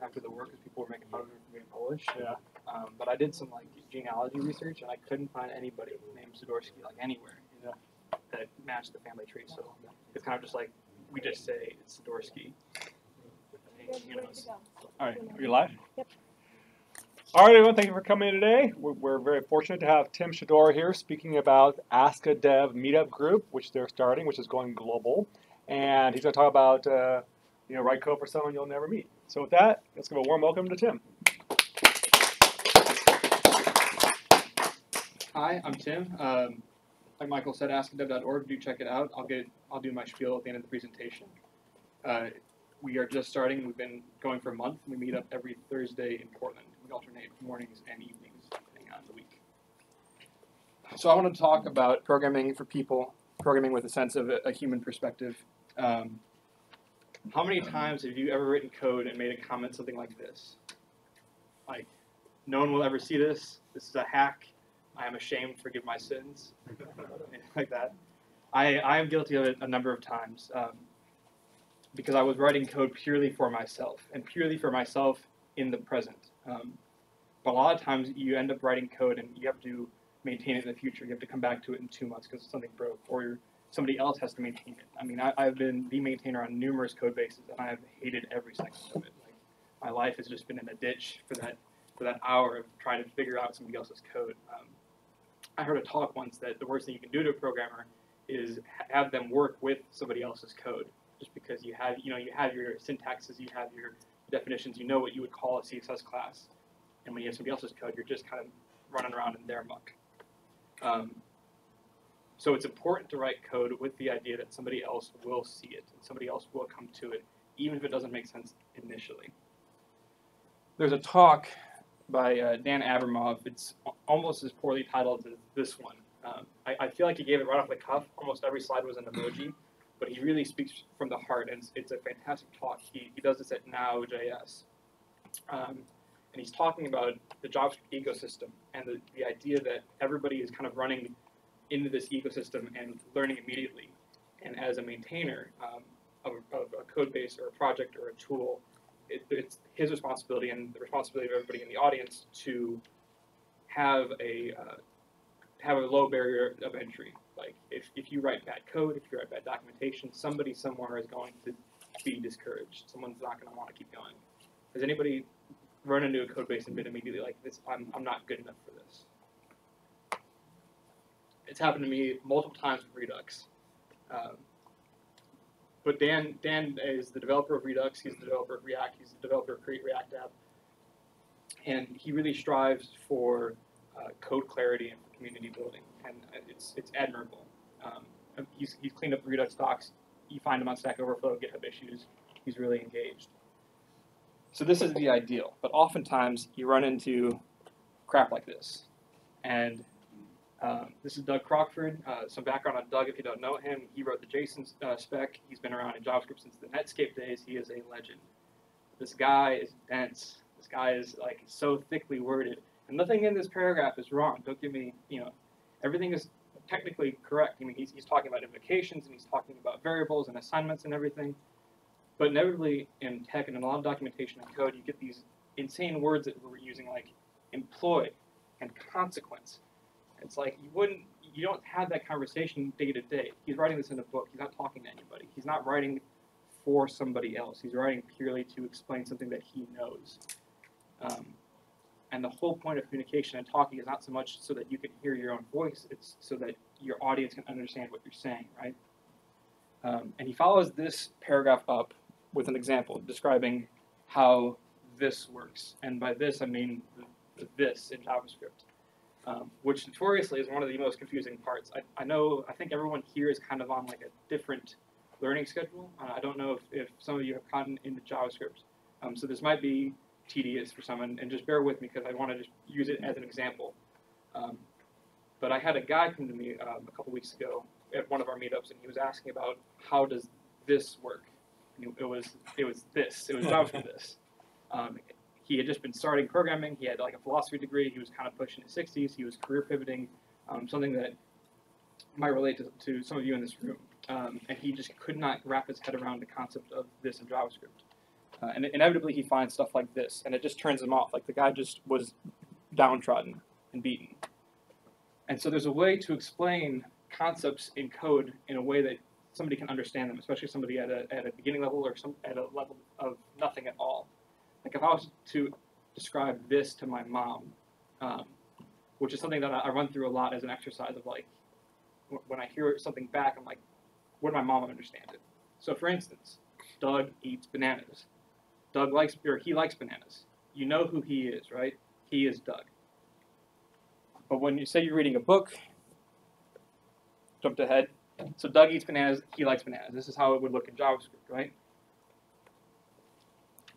after the work because people were making fun of me for being Polish. Yeah. But I did some like genealogy research, and I couldn't find anybody named Shedorski like anywhere that matched the family tree. So it's kind of just like we just say it's Shedorski. You know, All right, are you live? Yep. All right, everyone, thank you for coming in today. We're very fortunate to have Tim Shedor here speaking about Ask a Dev meetup group, which they're starting, which is going global. And he's going to talk about, write code for someone you'll never meet. So with that, let's give a warm welcome to Tim. Hi, I'm Tim. Like Michael said, askadev.org. Do check it out. I'll do my spiel at the end of the presentation. We are just starting. We've been going for a month. We meet up every Thursday in Portland. We alternate mornings and evenings depending on the week. So I want to talk about programming for people, programming with a sense of a human perspective. How many times have you ever written code and made a comment something like this? Like, no one will ever see this. This is a hack. I am ashamed. Forgive my sins. Like that. I am guilty of it a number of times. Because I was writing code purely for myself, and purely for myself in the present. But a lot of times you end up writing code and you have to maintain it in the future. You have to come back to it in 2 months because something broke, or somebody else has to maintain it. I mean, I've been the maintainer on numerous code bases, and I have hated every second of it. Like, my life has just been in a ditch for that hour of trying to figure out somebody else's code. I heard a talk once that the worst thing you can do to a programmer is have them work with somebody else's code. Just because you have your syntaxes, you have your definitions, you know what you would call a CSS class, and when you have somebody else's code, you're just kind of running around in their muck. So it's important to write code with the idea that somebody else will see it, and somebody else will come to it, even if it doesn't make sense initially. There's a talk by Dan Abramov. It's almost as poorly titled as this one. I feel like he gave it right off the cuff. Almost every slide was an emoji. But he really speaks from the heart, and it's a fantastic talk. He does this at Now.js. And he's talking about the JavaScript ecosystem and the idea that everybody is kind of running into this ecosystem and learning immediately. And as a maintainer of a code base or a project or a tool, it's his responsibility and the responsibility of everybody in the audience to have a low barrier of entry. Like, if you write bad code, if you write bad documentation, somebody somewhere is going to be discouraged. Someone's not going to want to keep going. Has anybody run into a code base and been immediately like, this? I'm not good enough for this. It's happened to me multiple times with Redux. But Dan is the developer of Redux. He's the developer of React. He's the developer of Create React App. And he really strives for code clarity and for community building, and it's admirable. He's cleaned up Redux docs. You find him on Stack Overflow, GitHub issues. He's really engaged. So this is the ideal, but oftentimes you run into crap like this. And this is Doug Crockford. Some background on Doug if you don't know him. He wrote the JSON spec. He's been around in JavaScript since the Netscape days. He is a legend. This guy is dense. This guy is like so thickly worded. And nothing in this paragraph is wrong. Don't give me, everything is technically correct. I mean, he's talking about invocations, and he's talking about variables and assignments and everything. But inevitably in tech and in a lot of documentation and code, you get these insane words that we're using, like employ and consequence. It's like you don't have that conversation day to day. He's writing this in a book. He's not talking to anybody. He's not writing for somebody else. He's writing purely to explain something that he knows. And the whole point of communication and talking is not so much so that you can hear your own voice, it's so that your audience can understand what you're saying, right? And he follows this paragraph up with an example describing how this works. And by this, I mean this in JavaScript, which notoriously is one of the most confusing parts. I think everyone here is kind of on like a different learning schedule. I don't know if some of you have gotten into JavaScript. So this might be tedious for someone, and just bear with me because I want to just use it as an example. But I had a guy come to me a couple weeks ago at one of our meetups, and he was asking about how does this work. And it was JavaScript this. He had just been starting programming. He had like a philosophy degree. He was kind of pushing his 60s. He was career pivoting, something that might relate to some of you in this room. And he just could not wrap his head around the concept of this in JavaScript. And inevitably he finds stuff like this, and it just turns him off. Like the guy just was downtrodden and beaten. And so there's a way to explain concepts in code in a way that somebody can understand them, especially somebody at a beginning level or at a level of nothing at all. Like if I was to describe this to my mom, which is something that I run through a lot as an exercise of like, when I hear something back, I'm like, what did my mom understand it? So for instance, Doug eats bananas. He likes bananas. You know who he is, right? He is Doug. But when you say you're reading a book, jumped ahead. So Doug eats bananas, he likes bananas. This is how it would look in JavaScript, right?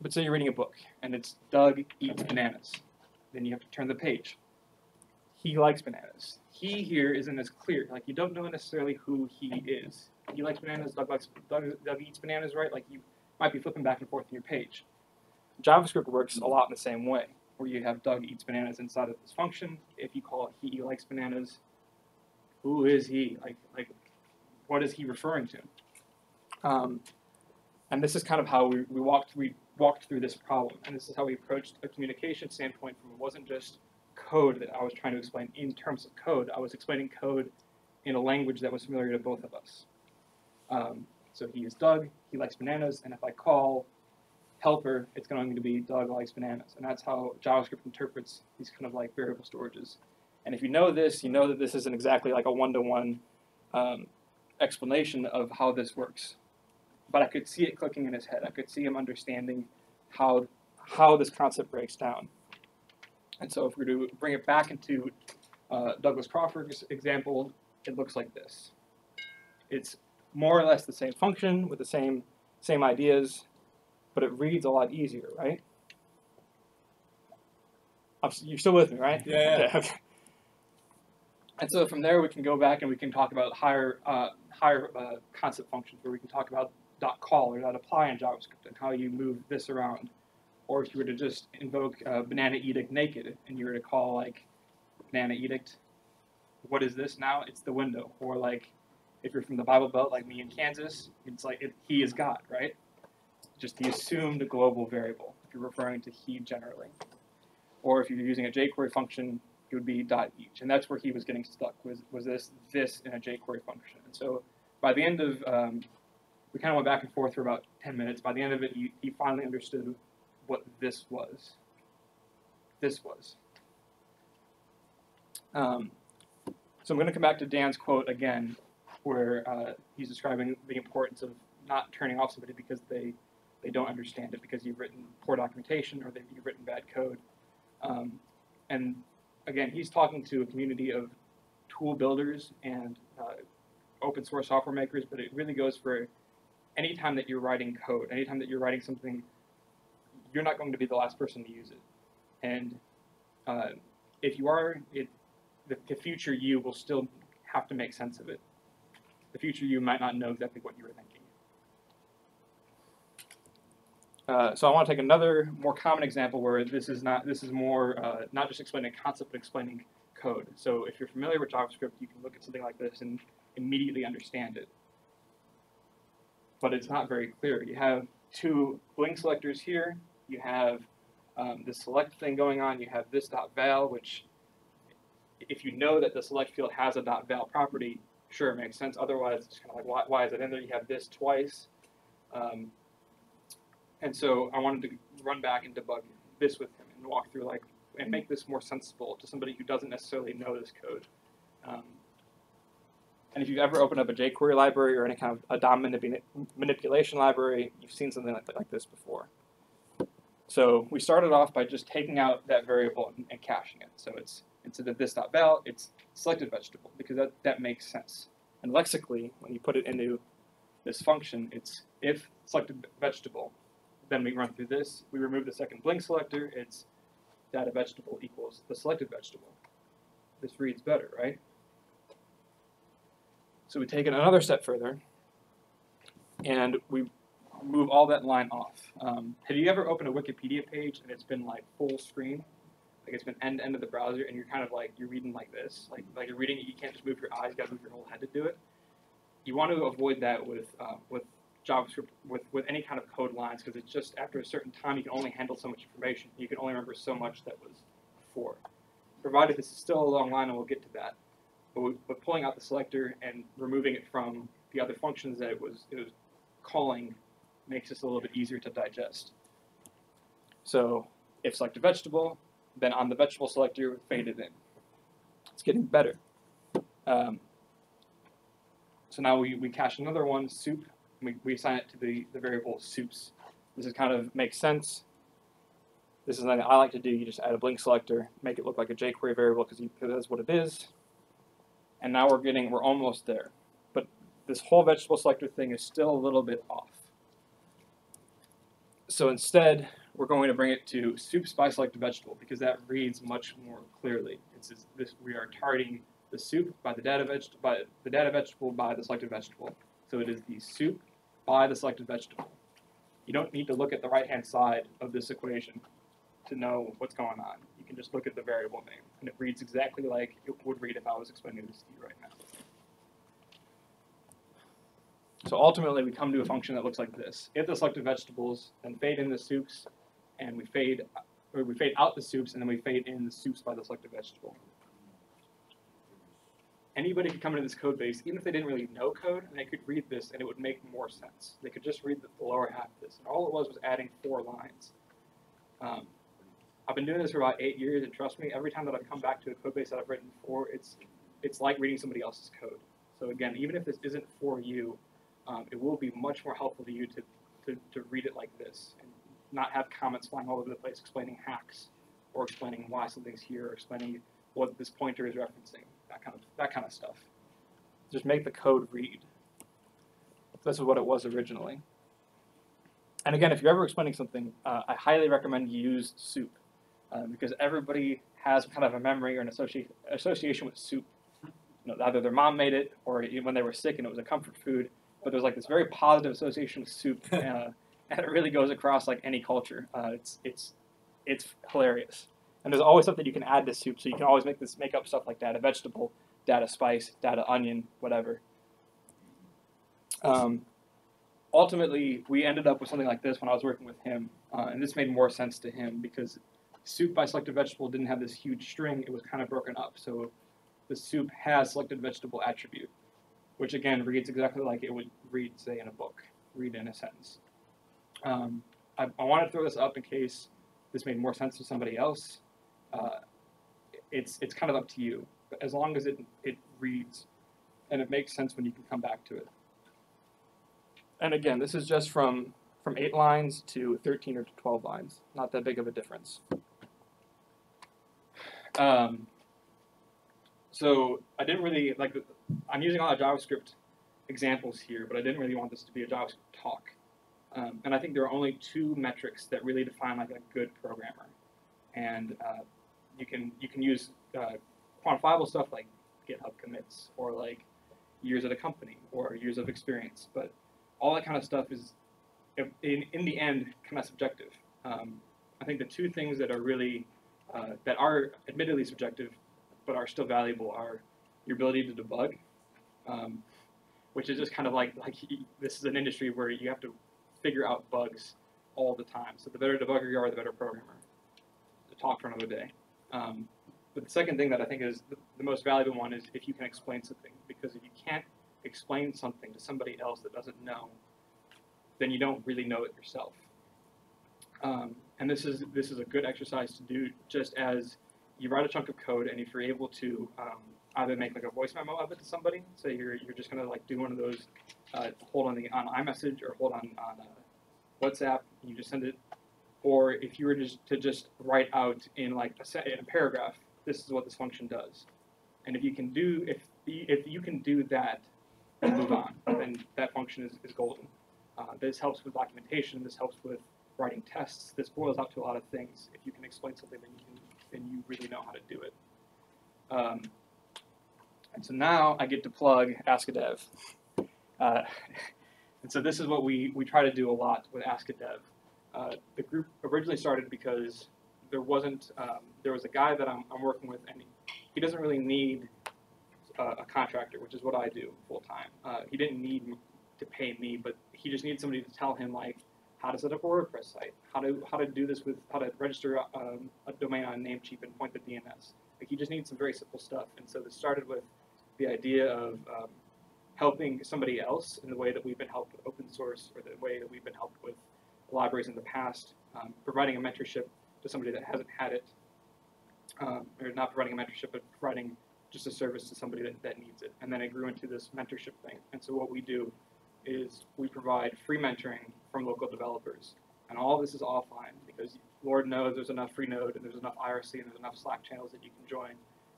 But say you're reading a book, and it's Doug eats bananas. Then you have to turn the page. He likes bananas. He here isn't as clear. Like, you don't know necessarily who he is. He likes bananas, Doug eats bananas, right? Like, you might be flipping back and forth in your page. JavaScript works a lot in the same way, where you have Doug eats bananas inside of this function. If you call it he likes bananas, who is he? Like what is he referring to? And this is kind of how we walked through this problem, and this is how we approached a communication standpoint. From it wasn't just code that I was trying to explain in terms of code. I was explaining code in a language that was familiar to both of us. So he is Doug, he likes bananas, and if I call helper, it's going to be Doug likes bananas. And that's how JavaScript interprets these kind of like variable storages. And if you know this, you know that this isn't exactly like a one-to-one explanation of how this works. But I could see it clicking in his head. I could see him understanding how this concept breaks down. And so if we were to bring it back into Douglas Crawford's example, it looks like this. It's more or less the same function with the same ideas, but it reads a lot easier, right? You're still with me, right? Yeah. Okay. And so from there, we can go back and we can talk about higher concept functions, where we can talk about .call or .apply in JavaScript and how you move this around. Or if you were to just invoke banana edict naked and you were to call like banana edict, what is this now? It's the window. Or like if you're from the Bible Belt like me in Kansas, it's like he is God, right? Just the assumed global variable if you're referring to he generally. Or if you're using a jQuery function, it would be .each. And that's where he was getting stuck, was this in a jQuery function. And so by the end of, we kind of went back and forth for about 10 minutes. By the end of it, he finally understood what this was. So I'm going to come back to Dan's quote again, where he's describing the importance of not turning off somebody because they don't understand it, because you've written poor documentation or you've written bad code. And again, he's talking to a community of tool builders and open source software makers, but it really goes for any time that you're writing code, anytime that you're writing something, you're not going to be the last person to use it. And if you are, the future you will still have to make sense of it. The future you might not know exactly what you were thinking. So I want to take another more common example where this is more not just explaining a concept, but explaining code. So if you're familiar with JavaScript, you can look at something like this and immediately understand it. But it's not very clear. You have two bling selectors here. You have this select thing going on. You have this .val, which if you know that the select field has a .val property, sure, it makes sense. Otherwise, it's kind of like, why is it in there? You have this twice. And so I wanted to run back and debug this with him and walk through and make this more sensible to somebody who doesn't necessarily know this code. And if you've ever opened up a jQuery library or any kind of a DOM manipulation library, you've seen something like this before. So we started off by just taking out that variable and caching it. So it's instead of this.val, it's selected vegetable, because that makes sense. And lexically, when you put it into this function, it's if selected vegetable. Then we run through this. We remove the second bling selector. It's data vegetable equals the selected vegetable. This reads better, right? So we take it another step further, and we move all that line off. Have you ever opened a Wikipedia page and it's been like full screen? Like it's been end to end of the browser, and you're kind of like, you're reading like this. Like you're reading it, you can't just move your eyes, you gotta move your whole head to do it. You want to avoid that with JavaScript with any kind of code lines, because it's just after a certain time you can only handle so much information. You can only remember so much that was before. Provided this is still a long line, and we'll get to that. But pulling out the selector and removing it from the other functions that it was calling makes this a little bit easier to digest. So if select a vegetable, then on the vegetable selector, fade it in. It's getting better. So now we cache another one, soup, and we assign it to the variable soups. This is kind of makes sense. This is something I like to do. You just add a blink selector, make it look like a jQuery variable because that's what it is. And now we're almost there. But this whole vegetable selector thing is still a little bit off. So instead, we're going to bring it to soups by selected vegetable because that reads much more clearly. We are targeting the soup by the data vegetable by the selected vegetable. So it is the soup by the selected vegetable. You don't need to look at the right-hand side of this equation to know what's going on. You can just look at the variable name, and it reads exactly like it would read if I was explaining this to you right now. So ultimately, we come to a function that looks like this. If the selected vegetables, then fade in the soups, and we fade out the soups, and then we fade in the soups by the selected vegetable. Anybody could come into this code base, even if they didn't really know code, and they could read this, and it would make more sense. They could just read the lower half of this, and all it was adding 4 lines. I've been doing this for about 8 years, and trust me, every time that I've come back to a code base that I've written before, it's like reading somebody else's code. So again, even if this isn't for you, it will be much more helpful to you to read it like this, and not have comments flying all over the place explaining hacks, or explaining why something's here, or explaining what this pointer is referencing, that kind of stuff. Just make the code read. This is what it was originally. And again, if you're ever explaining something, I highly recommend you use soup, because everybody has kind of a memory or an association with soup. You know, either their mom made it, or when they were sick and it was a comfort food. But there's like this very positive association with soup, and it really goes across like any culture. It's hilarious. And there's always something you can add to soup, so you can always make up stuff like data vegetable, data spice, data onion, whatever. Ultimately, we ended up with something like this when I was working with him, and this made more sense to him because soup by selected vegetable didn't have this huge string. It was kind of broken up. So the soup has selected vegetable attribute, which again reads exactly like it would read, say, in a book, read in a sentence. I want to throw this up in case this made more sense to somebody else. It's kind of up to you, but as long as it reads and it makes sense when you can come back to it. And again, this is just from 8 lines to 13 or to 12 lines. Not that big of a difference. So I didn't really like. I'm using a lot of JavaScript examples here, but I didn't really want this to be a JavaScript talk. And I think there are only 2 metrics that really define like a good programmer. And you can use quantifiable stuff like GitHub commits or like years at a company or years of experience, but all that kind of stuff is, in the end, kind of subjective. I think the 2 things that are really, that are admittedly subjective, but are still valuable are your ability to debug, which is just kind of like this is an industry where you have to figure out bugs all the time. So the better debugger you are, the better programmer. To talk for another day. But the second thing that I think is the most valuable one is if you can explain something, because if you can't explain something to somebody else that doesn't know, then you don't really know it yourself. And this is a good exercise to do just as you write a chunk of code, and if you're able to either make like a voice memo of it to somebody, say you're just gonna like do one of those hold on iMessage or hold on WhatsApp, you just send it, or if you were to just write out in like in a paragraph, this is what this function does, and if you can do that and move on, then that function is golden. This helps with documentation. This helps with writing tests. This boils out to a lot of things. If you can explain something, then you really know how to do it. And so now I get to plug Ask a Dev. And so this is what we try to do a lot with Ask a Dev. The group originally started because there was a guy that I'm working with, and he doesn't really need a contractor, which is what I do full time. He didn't need to pay me, but he just needs somebody to tell him like how to set up a WordPress site, how to do this with how to register a domain on Namecheap and point the DNS. Like he just needs some very simple stuff. And so this started with the idea of helping somebody else in the way that we've been helped with open source, or the way that we've been helped with libraries in the past, providing a mentorship to somebody that hasn't had it, or not providing a mentorship, but providing just a service to somebody that needs it. And then it grew into this mentorship thing. And so what we do is we provide free mentoring from local developers. And all of this is offline because Lord knows there's enough Freenode and there's enough IRC and there's enough Slack channels that you can join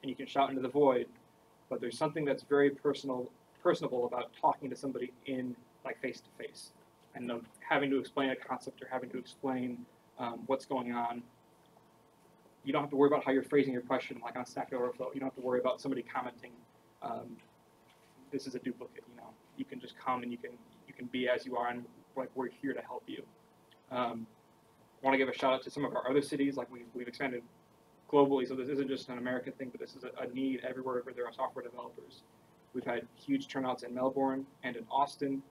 and you can shout into the void. But there's something that's very personable about talking to somebody in like face to face, and having to explain a concept or having to explain what's going on. You don't have to worry about how you're phrasing your question like on Stack Overflow. You don't have to worry about somebody commenting, this is a duplicate, you know. You can just come and you can be as you are, and like we're here to help you. I want to give a shout out to some of our other cities. Like we've expanded globally, so this isn't just an American thing, but this is a need everywhere where there are software developers. We've had huge turnouts in Melbourne and in Austin.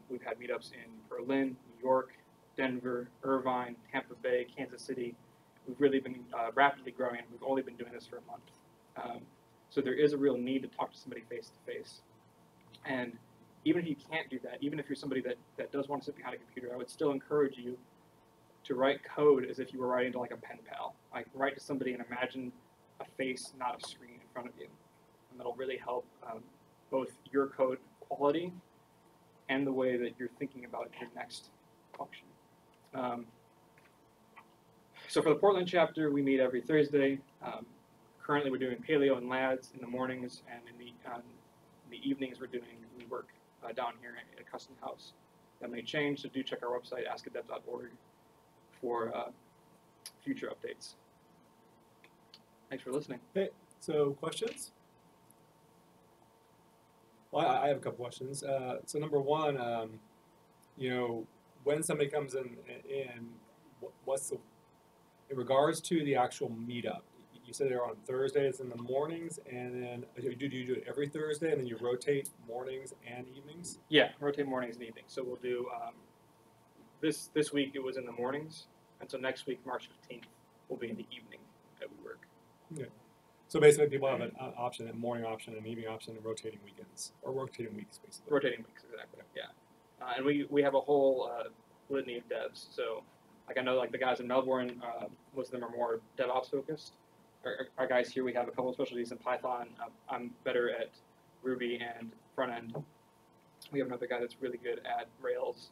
We've had meetups in Berlin, New York, Denver, Irvine, Tampa Bay, Kansas City. We've really been rapidly growing, and we've only been doing this for a month. So there is a real need to talk to somebody face to face. And even if you can't do that, even if you're somebody that does want to sit behind a computer, I would still encourage you to write code as if you were writing to like a pen pal. Like write to somebody and imagine a face, not a screen in front of you. And that'll really help both your code quality and the way that you're thinking about your next function. So for the Portland chapter, we meet every Thursday. Currently, we're doing paleo and lads in the mornings, and in the evenings, we work down here at a custom house. That may change, so do check our website, askadev.org, for future updates. Thanks for listening. Okay, so questions? Well, I have a couple questions. So number one, you know, when somebody comes in, what's the, in regards to the actual meetup, you said they're on Thursdays in the mornings, and then do you do it every Thursday, and then you rotate mornings and evenings? Yeah, rotate mornings and evenings. So we'll do, this week it was in the mornings, and so next week, March 15th, will be in the evening that we work. Okay. So basically people have an option, a morning option, an evening option, and rotating weekends, or rotating weeks, basically. Rotating weeks, exactly, yeah. And we have a whole litany of devs. So, like I know like the guys in Melbourne, most of them are more DevOps focused. Our guys here, we have a couple of specialties in Python. I'm better at Ruby and front end. We have another guy that's really good at Rails.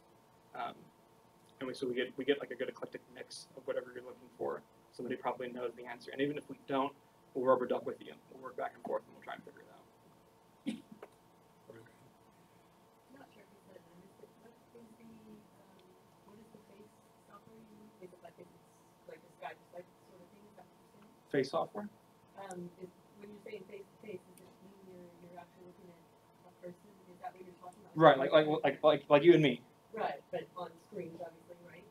And so we get like a good eclectic mix of whatever you're looking for. Somebody probably knows the answer. And even if we don't, we'll rubber duck with you. We'll work back and forth and we'll try and figure it out. I'm not sure if you said it, I missed it. What is the face software you use? Is it like if it's like a Skype like sort of thing? Is that what you're saying? Face software? When you're saying face to face, does it mean you're actually looking at a person? Is that what you're talking about? Right, like you and me. Right, but on screens, obviously, right?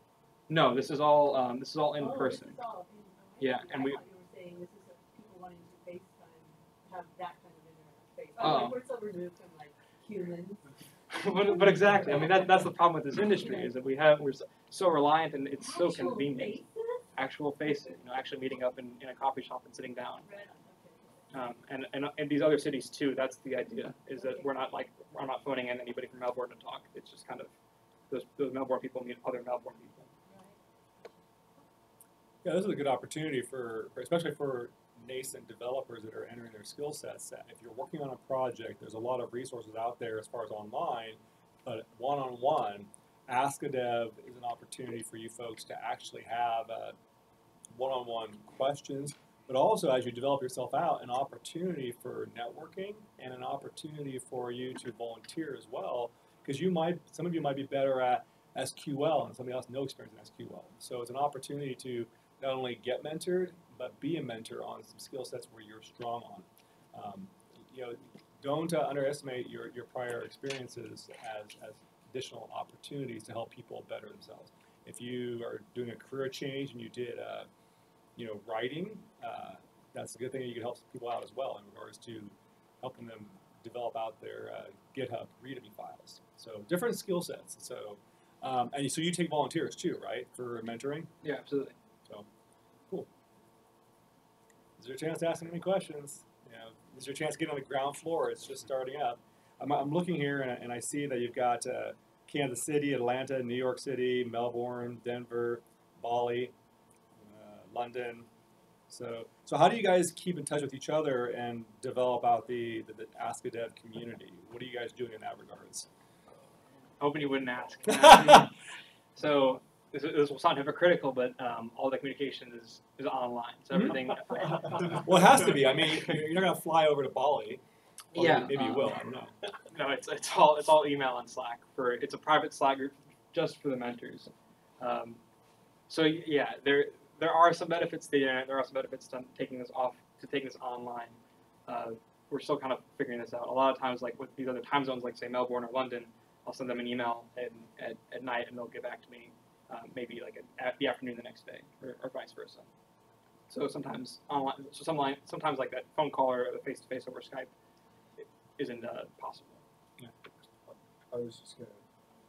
No, this is all in person. This is all in, Yeah, I and we. thought you were saying this is people wanting to FaceTime, have that kind of internet space. Oh. Like we're so removed from like humans. but exactly. I mean, that's the problem with this industry is that we're so reliant, and it's so Actual convenient. faces? Actual faces, actually meeting up in a coffee shop and sitting down. Right, okay. And these other cities too. That's the idea, is that I'm not phoning in anybody from Melbourne to talk. It's just kind of those Melbourne people meet other Melbourne people. Yeah, this is a good opportunity for especially for nascent developers that are entering their skill sets. If you're working on a project, there's a lot of resources out there as far as online, but one-on-one, Ask a Dev is an opportunity for you folks to actually have one-on-one questions, but also as you develop yourself out, an opportunity for networking and an opportunity for you to volunteer as well, because some of you might be better at SQL and somebody else no experience in SQL. So it's an opportunity to not only get mentored, but be a mentor on some skill sets where you're strong on. Don't underestimate your prior experiences as additional opportunities to help people better themselves. If you are doing a career change and you did, writing, that's a good thing. You can help people out as well in regards to helping them develop out their GitHub README files. So different skill sets. So and so you take volunteers too, right, for mentoring? Yeah, absolutely. So cool. Is there a chance to ask them any questions? You know, is there a chance to get on the ground floor? It's just starting up. I'm looking here and I see that you've got Kansas City, Atlanta, New York City, Melbourne, Denver, Bali, London. So how do you guys keep in touch with each other and develop out the Ask a Dev community? What are you guys doing in that regards? Hoping you wouldn't ask. So this will sound hypocritical, but all the communication is online. So everything. Well, it has to be. I mean, you're not gonna fly over to Bali. Or Yeah. maybe you will. I don't know. No, it's all email and Slack. It's a private Slack group just for the mentors. So yeah, there are some benefits to the internet. There are some benefits to taking this online. We're still kind of figuring this out. A lot of times, like with these other time zones, like say Melbourne or London, I'll send them an email at night, and they'll get back to me maybe like at the afternoon the next day, or vice versa. So sometimes online, sometimes like that phone call or the face-to-face over Skype isn't possible. Yeah. I was just going to,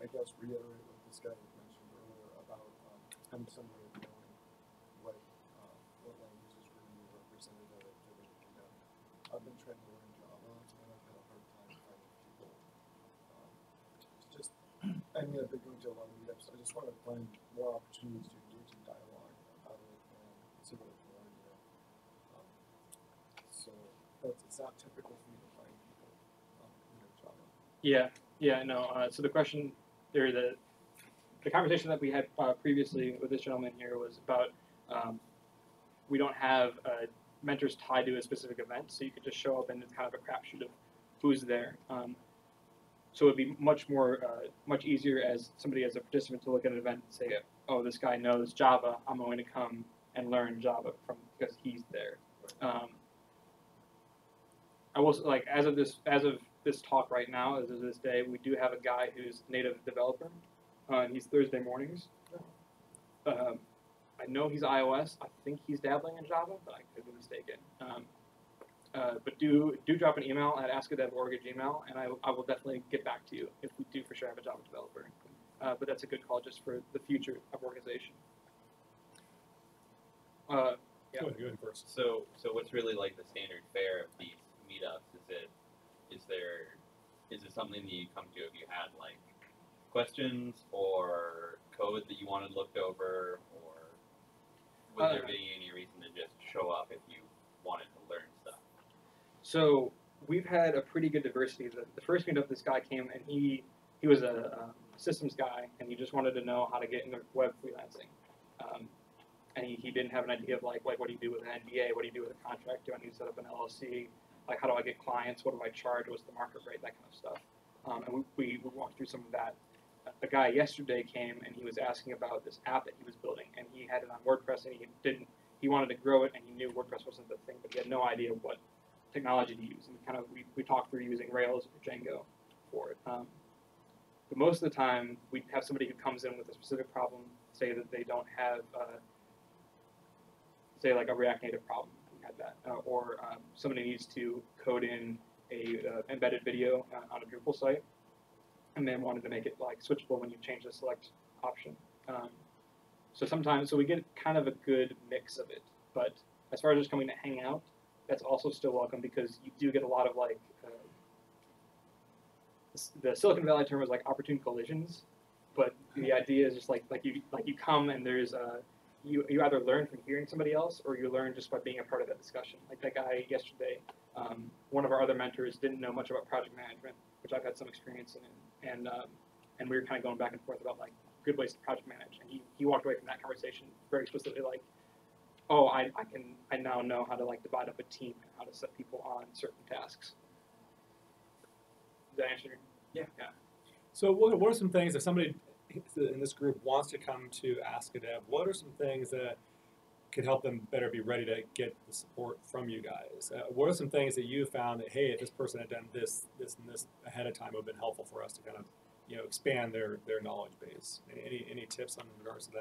I guess, reiterate what this guy had mentioned earlier about having some way of knowing what languages really represented at a given meetup. I've been trying to learn Java, and I've had a hard time finding people to just, I mean, I've been going to a lot of meetups. I just want to find more opportunities to engage in dialogue about it and see what I can learn, you know. So it's not typical for me to find people in Java. Yeah, no. So the question there, the conversation that we had previously with this gentleman here was about we don't have mentors tied to a specific event, so you could just show up and it's kind of a crapshoot of who's there. So it'd be much easier as somebody as a participant to look at an event and say, oh, this guy knows Java. I'm going to come and learn Java because he's there. I will like as of this talk right now, as of this day, we do have a guy who's native developer. He's Thursday mornings. I know he's iOS. I think he's dabbling in Java, but I could be mistaken. But do drop an email at askadev.org at Gmail, and I will definitely get back to you if we do for sure have a Java developer. But that's a good call just for the future of organization. Yeah. Go ahead first. So what's really like the standard fare of these meetups? Is it something that you come to if you had like questions or code that you wanted looked over, or would there be any reason to just show up if you wanted to learn stuff? So we've had a pretty good diversity. The first meetup, this guy came and he was a systems guy, and he just wanted to know how to get into web freelancing. And he didn't have an idea of like what do you do with an NDA, what do you do with a contract, do I need to set up an LLC, like how do I get clients, what do I charge, what's the market rate, that kind of stuff. And we walked through some of that. A guy yesterday came and he was asking about this app that he was building, and he had it on WordPress, and he wanted to grow it, and he knew WordPress wasn't the thing, but he had no idea what technology to use. And we talked through using Rails or Django for it. But most of the time, we have somebody who comes in with a specific problem, say that they don't have, say like a React Native problem. We had that, or somebody needs to code in a embedded video on a Drupal site, and then wanted to make it like switchable when you change the select option. So we get kind of a good mix of it. But as far as just coming to hang out, that's also still welcome, because you do get a lot of like the Silicon Valley term is like opportune collisions, but the idea is just like you come and there's you either learn from hearing somebody else, or you learn just by being a part of that discussion. Like that guy yesterday, one of our other mentors didn't know much about project management, which I've had some experience in, and we were kind of going back and forth about like good ways to project manage, and he walked away from that conversation very explicitly like, oh, I now know how to like divide up a team and how to set people on certain tasks. Does that answer your? Yeah. So what are some things, if somebody in this group wants to come to Ask a Dev, what are some things that could help them better be ready to get the support from you guys? What are some things that you found that, hey, if this person had done this, and this ahead of time, it would have been helpful for us to kind of, expand their knowledge base? Any tips in regards to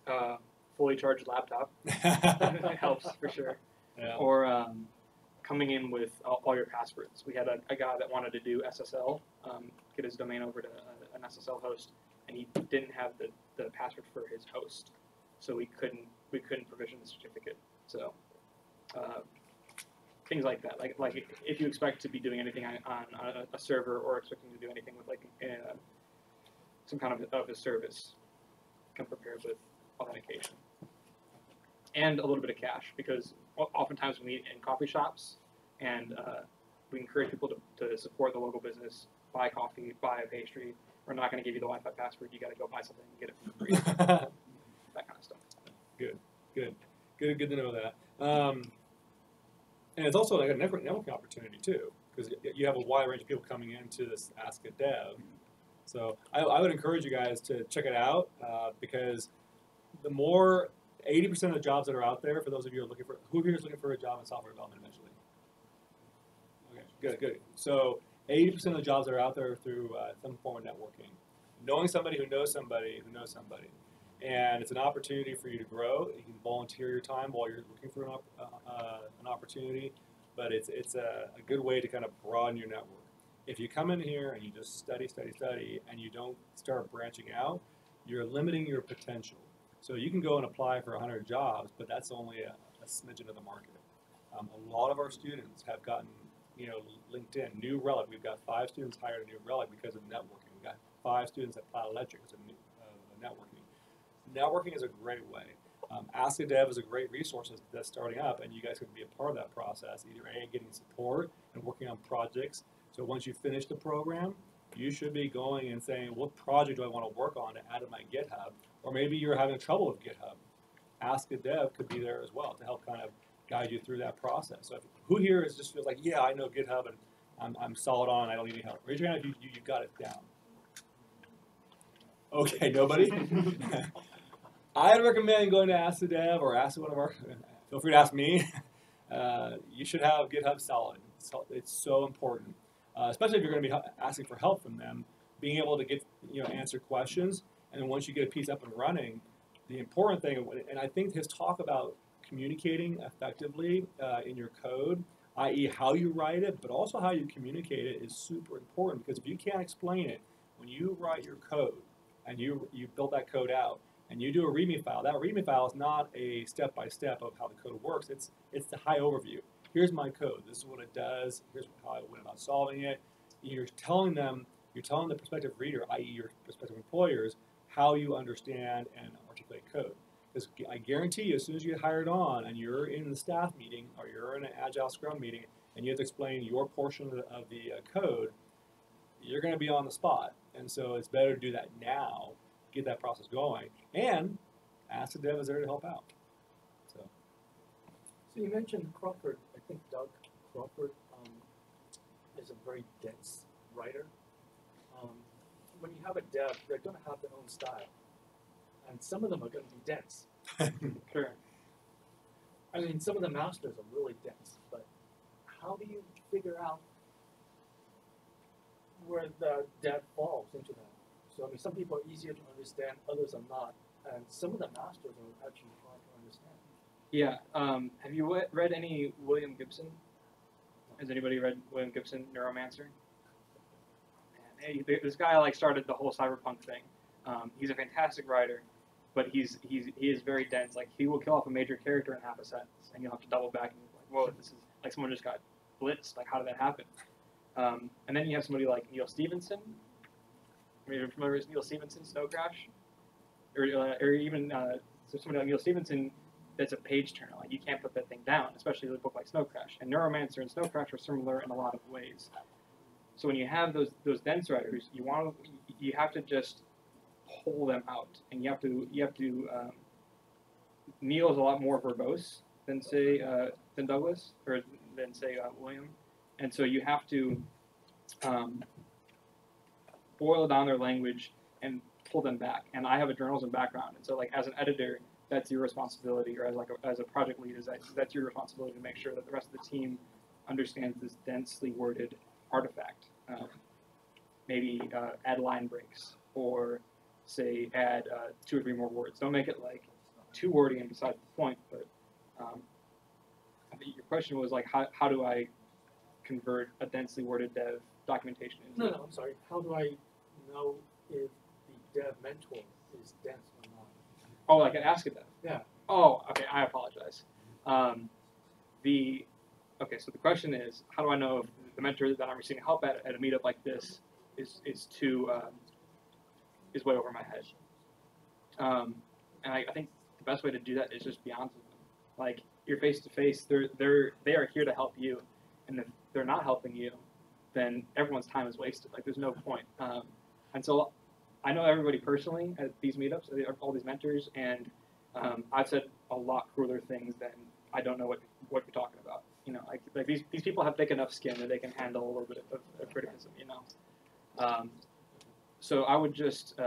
that? Fully charged laptop. That helps for sure. Yeah. Or coming in with all your passwords. We had a guy that wanted to do SSL, get his domain over to an SSL host, and he didn't have the password for his host, so we couldn't provision the certificate. So things like that. Like if you expect to be doing anything on a server or expecting to do anything with like some kind of a service, come prepared with authentication and a little bit of cash, because oftentimes we meet in coffee shops and we encourage people to support the local business, buy coffee, buy a pastry. We're not going to give you the Wi-Fi password. You got to go buy something and get it for free. That kind of stuff. Good to know that. And it's also like a networking opportunity too, because you have a wide range of people coming into this Ask a Dev. So I would encourage you guys to check it out, because the more 80% of the jobs that are out there, for those of you who are looking for, who here is looking for a job in software development eventually? Okay, good. So 80% of the jobs that are out there are through some form of networking. Knowing somebody who knows somebody who knows somebody. And it's an opportunity for you to grow. You can volunteer your time while you're looking for an opportunity, but it's a good way to kind of broaden your network. If you come in here and you just study, and you don't start branching out, you're limiting your potential. So you can go and apply for 100 jobs, but that's only a smidgen of the market. A lot of our students have gotten, LinkedIn, New Relic. We've got 5 students hired at New Relic because of networking. We've got 5 students at Cloud Electric because of networking. Networking is a great way. Ask a Dev is a great resource that's starting up, and you guys can be a part of that process, either getting support and working on projects. So once you finish the program, you should be going and saying, what project do I want to work on to add to my GitHub? Or maybe you're having trouble with GitHub. Ask a Dev could be there as well to help kind of guide you through that process. So who here just feels like, yeah, I know GitHub and I'm solid on, I don't need any help? Raise your hand if you got it down. Okay, nobody? I'd recommend going to Ask the Dev or ask one of our, feel free to ask me. You should have GitHub solid. It's so important, especially if you're going to be asking for help from them, being able to get, answer questions. And then once you get a piece up and running, the important thing, and I think his talk about communicating effectively in your code, i.e. how you write it, but also how you communicate it, is super important, because if you can't explain it, when you write your code and you build that code out and you do a README file, that README file is not a step-by-step of how the code works. It's the high overview. Here's my code. This is what it does. Here's how I went about solving it. You're telling the prospective reader, i.e. your prospective employers, how you understand and articulate code. Because I guarantee you, as soon as you get hired on and you're in the staff meeting or you're in an Agile Scrum meeting and you have to explain your portion of the code, you're going to be on the spot. And so it's better to do that now, get that process going, and Ask the Dev is there to help out. So you mentioned Crawford. I think Doug Crawford is a very dense writer. When you have a dev, they're going to have their own style, and some of them are going to be dense. Sure. I mean, some of the masters are really dense, but how do you figure out where the dev falls into that? So, I mean, some people are easier to understand, others are not, and some of the masters are actually hard to understand. Yeah. Have you read any William Gibson? Has anybody read William Gibson, Neuromancer? Hey, this guy started the whole cyberpunk thing. He's a fantastic writer, but he is very dense. Like, he will kill off a major character in half a sentence, and you'll have to double back and be like, whoa, this is like someone just got blitzed. Like, how did that happen? And then you have somebody like Neil Stephenson. Are you familiar with Neil Stephenson, Snow Crash? Or even somebody like Neil Stephenson that's a page turner. Like, you can't put that thing down, especially with a book like Snow Crash. And Neuromancer and Snow Crash are similar in a lot of ways. So when you have those dense writers, you have to just pull them out, and you have to. Neil is a lot more verbose than than Douglas, or than William, and so you have to boil down their language and pull them back. And I have a journalism background, and so as an editor, that's your responsibility, or as a project lead, that's your responsibility to make sure that the rest of the team understands this densely worded artifact. Maybe add line breaks, or say add 2 or 3 more words. Don't make it too wordy and besides the point, but I think you're question was like, how do I convert a densely worded dev documentation into? No, I'm sorry. How do I know if the dev mentor is dense or not? Oh, like an Ask a Dev. Yeah. Oh, okay. I apologize. So the question is, how do I know if the mentor that I'm receiving help at a meetup like this is way over my head? And I think the best way to do that is just be honest with them. Like, you're face to face. They are here to help you, and if they're not helping you, then everyone's time is wasted. Like, there's no point. And so I know everybody personally at these meetups, all these mentors, and I've said a lot crueler things than I don't know what you're talking about. You know, like these people have thick enough skin that they can handle a little bit of criticism. You know, so I would just,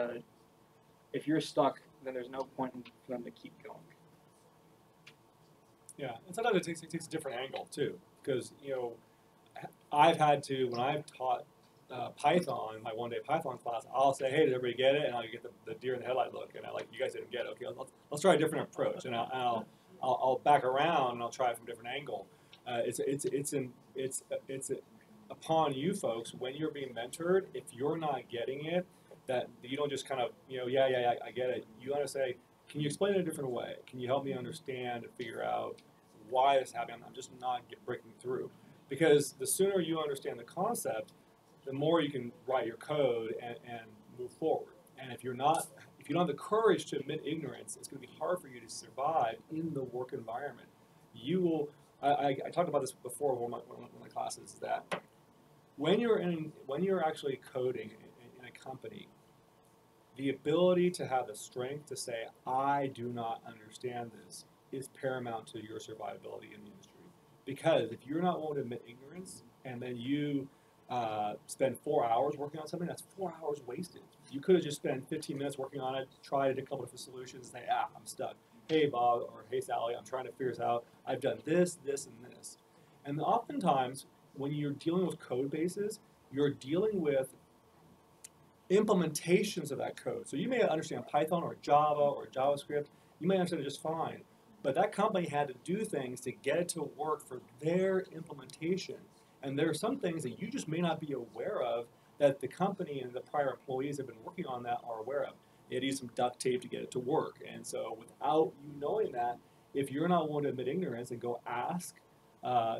if you're stuck, then there's no point for them to keep going. Yeah, and sometimes it takes a different angle too, because I've had to, when I've taught Python, my one-day Python class, I'll say, hey, did everybody get it? And I'll get the deer in the headlight look, and you guys didn't get it. Okay, let's try a different approach, and I'll back around and I'll try it from a different angle. It's upon you folks when you're being mentored. If you're not getting it, that you don't just kind of yeah, I get it. You want to say, can you explain it a different way? Can you help me understand and figure out why this happened? I'm just not breaking through. Because the sooner you understand the concept, the more you can write your code and move forward. And if you don't have the courage to admit ignorance, it's going to be hard for you to survive in the work environment. You will. I talked about this before in one of my classes, that when you're actually coding in a company, the ability to have the strength to say, I do not understand this, is paramount to your survivability in the industry. Because if you're not willing to admit ignorance, and then you spend 4 hours working on something, that's 4 hours wasted. You could have just spent 15 minutes working on it, tried a couple different solutions, and say, I'm stuck. Hey, Bob, or hey, Sally, I'm trying to figure this out. I've done this, this, and this. And oftentimes, when you're dealing with code bases, you're dealing with implementations of that code. So you may understand Python or Java or JavaScript. You may understand it just fine. But that company had to do things to get it to work for their implementation. And there are some things that you just may not be aware of that the company and the prior employees have been working on that are aware of. They had to use some duct tape to get it to work. And so without you knowing that, if you're not willing to admit ignorance and go ask,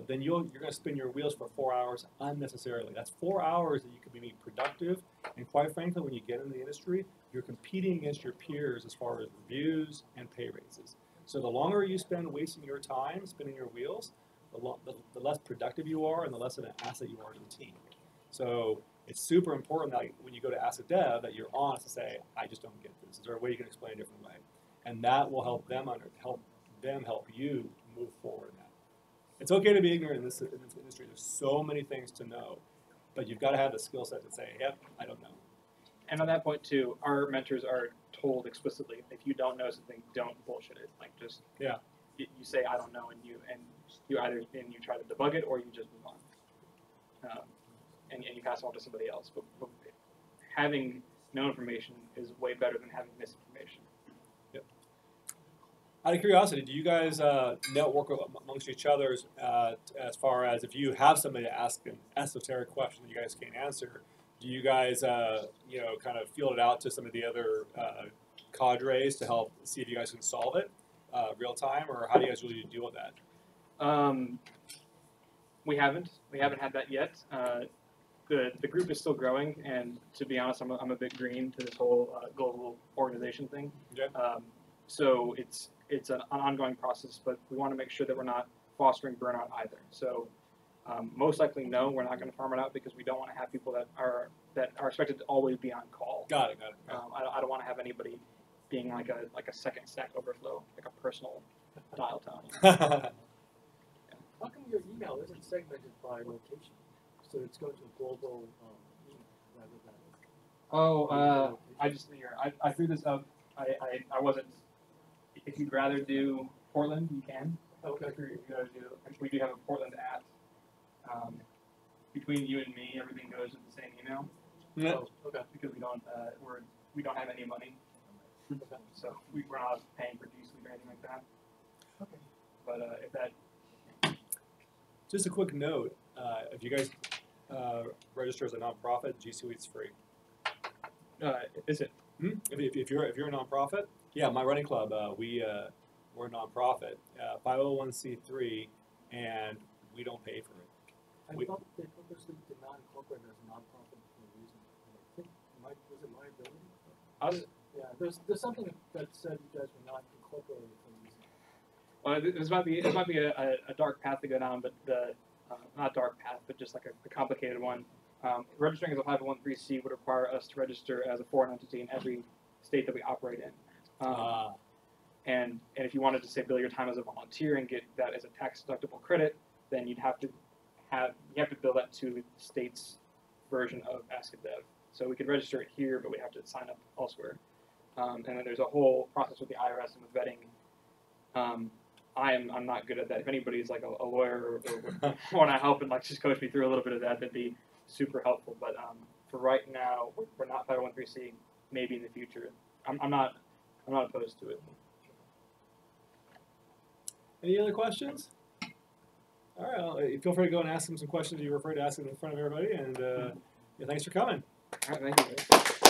then you're going to spin your wheels for 4 hours unnecessarily. That's 4 hours that you could be productive. And quite frankly, when you get into the industry, you're competing against your peers as far as reviews and pay raises. So the longer you spend wasting your time spinning your wheels, the less productive you are and the less of an asset you are to the team. So it's super important that when you go to Ask a Dev, that you're honest to say, I just don't get this. Is there a way you can explain it a different way? And that will help them help you move forward in that. It's okay to be ignorant in this industry. There's so many things to know, but you've got to have the skill set to say, yep, I don't know. And on that point too, our mentors are told explicitly, if you don't know something, don't bullshit it. Like, just you say I don't know, and you try to debug it, or you just move on, and you pass it on to somebody else. But having no information is way better than having misinformation. Yep. Out of curiosity, do you guys network amongst each other as far as if you have somebody to ask an esoteric question that you guys can't answer? Do you guys, kind of field it out to some of the other cadres to help see if you guys can solve it real time, or how do you guys usually deal with that? We haven't had that yet. The group is still growing, and to be honest, I'm a bit green to this whole global organization thing. Okay. So it's an ongoing process, but we want to make sure that we're not fostering burnout either. So. Most likely, no, we're not going to farm it out because we don't want to have people that are expected to always be on call. Got it. I don't want to have anybody being like a second Stack Overflow, like a personal dial tone. How come your email isn't segmented by location? So it's going to a global email rather than. I threw this up. I wasn't. If you'd rather do Portland, you can. Okay. We do have a Portland app. Between you and me, everything goes to the same email. Yeah. So, okay. Because we don't have any money, so we're not paying for G Suite or anything like that. Okay. But if that Just a quick note, if you guys register as a nonprofit, G Suite's free. Is it? If you're a nonprofit, yeah, my running club, we're a nonprofit, 501c3, and we don't pay for it. I We- thought they purposely did not incorporate it as a nonprofit for a reason. I think, was it my ability? Us? Yeah, there's something that said you guys were not incorporated for a reason. Well, this might be a dark path to go down, but not dark path, but just like a complicated one. Registering as a 501c would require us to register as a foreign entity in every state that we operate in. And if you wanted to say bill your time as a volunteer and get that as a tax deductible credit, then you have to bill that to the state's version of Ask a Dev. So we could register it here, but we have to sign up elsewhere. And then there's a whole process with the IRS and with vetting. I'm not good at that. If anybody's like a lawyer or want to help and like just coach me through a little bit of that, that'd be super helpful. But for right now, we're not 501c. Maybe in the future, I'm not opposed to it. Any other questions? All right, well, feel free to go and ask them some questions you were afraid to ask them in front of everybody, and yeah, thanks for coming. All right, thank you.